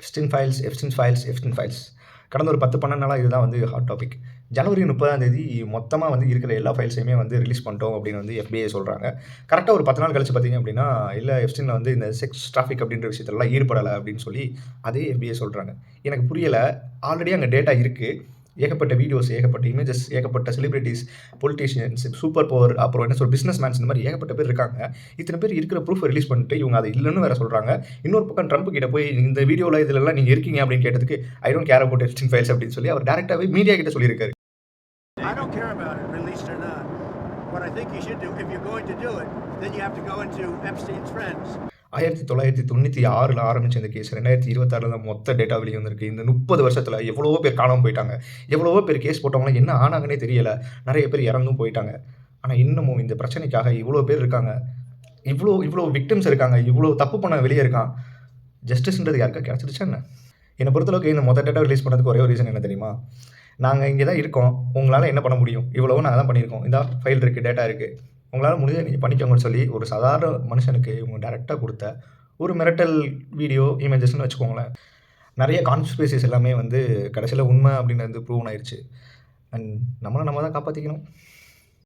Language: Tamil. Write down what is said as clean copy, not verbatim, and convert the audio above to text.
Epstein files. கடந்த ஒரு 10, 12 நாளா இதுதான் வந்து ஹாட் டாபிக். ஜனவரி 30ஆம் தேதி மொத்தமா வந்து இருக்கிற எல்லா ஃபைல்ஸையுமே வந்து ரிலீஸ் பண்ணிட்டோம் அப்படின்னு வந்து FBI சொல்றாங்க. கரெக்ட்டா ஒரு 10 நாள் கழிச்சு பார்த்தீங்க அப்படின்னா, இல்ல எப்ஸ்டீன் வந்து இந்த செக்ஸ் டிராஃபிக் அப்படின்ற விஷயத்துலலாம் ஈடுபடல அப்படின்னு சொல்லி அதே FBI சொல்றாங்க. எனக்கு புரியல. ஆல்ரெடி அங்க டேட்டா இருக்கு. ஏகப்பட்ட வீடியோஸ், ஏகப்பட்ட இமேஜஸ், ஏகப்பட்ட செலிபிரிட்டீஸ், பொலிட்டீஷியன்ஸ், சூப்பர் பவர், அப்புறம் என்ன சொல்ற பிசினஸ் மேன்ஸ் இந்த மாதிரி ஏகப்பட்ட பேர் இருக்காங்க. இத்தனை பேர் இருக்கிற ப்ரூஃப ரிலீஸ் பண்ணிட்டு இவங்க அது இல்லன்னு வேற சொல்றாங்க. இன்னொரு பக்கம் ட்ரம்ப் கிட்ட போய் இந்த வீடியோல இதுலலாம் நீங்க இருக்கீங்க அப்படின்னு கேட்டதுக்கு, I don't care about Epstein files அப்படின்னு சொல்லி அவர் டைரக்ட்டாவே மீடியா கிட்ட சொல்லியிருக்காரு. I don't care about it, released or not. What I think you should do, if you're going to do it, then you have to go into Epstein's friends. 1996ல ஆரம்பிச்ச இந்த கேஸ் 2026ல தான் மொத்த டேட்டா வெளிய வந்திருக்கு. இந்த 30 வருஷத்துல எவ்வளவோ பேர் காணாம போயிட்டாங்க. எவ்வளவோ பேர் கேஸ் போட்டவங்கலாம் என்ன ஆனாங்கன்னே தெரியல. நெறைய பேர் இறந்தும் போயிட்டாங்க. ஆனா இன்னமும் இந்த பிரச்சனைக்காக இவ்வளோ பேர் இருக்காங்க. இவ்வளோ விக்டிம்ஸ் இருக்காங்க. இவ்வளோ தப்பு பண்ண வெளிய இருக்கான். ஜஸ்டிஸ்ன்றது யாருக்கா கிடைச்சிருச்சா என்ன? என்ன பொறுத்தளவுக்கு இந்த மொத்த டேட்டா ரிலீஸ் பண்ணதுக்கு ஒரே ஒரு ரீசன் என்ன தெரியுமா? நாங்க இங்க தான் இருக்கோம். உங்களால என்ன பண்ண முடியும்? இவ்வளவும் நாங்க தான் பண்ணியிருக்கோம். இந்தா ஃபைல் இருக்கு, டேட்டா இருக்கு. உங்களால முடிஞ்சத நீங்க பண்ணிக்கோங்கன்னு சொல்லி ஒரு சாதாரண மனுஷனுக்கு இவங்க டைரக்ட்டா குடுத்த ஒரு மிரட்டல் வீடியோ, இமேஜஸ்ன்னு வச்சுக்கோங்களேன். நெறைய கான்ஸ்பிரசிஸ் எல்லாமே வந்து கடைசில உண்மை அப்படின்னு வந்து ப்ரூவன் ஆயிருச்சு. அண்ட் நம்மள நம்ம தான் காப்பாத்திக்கணும்.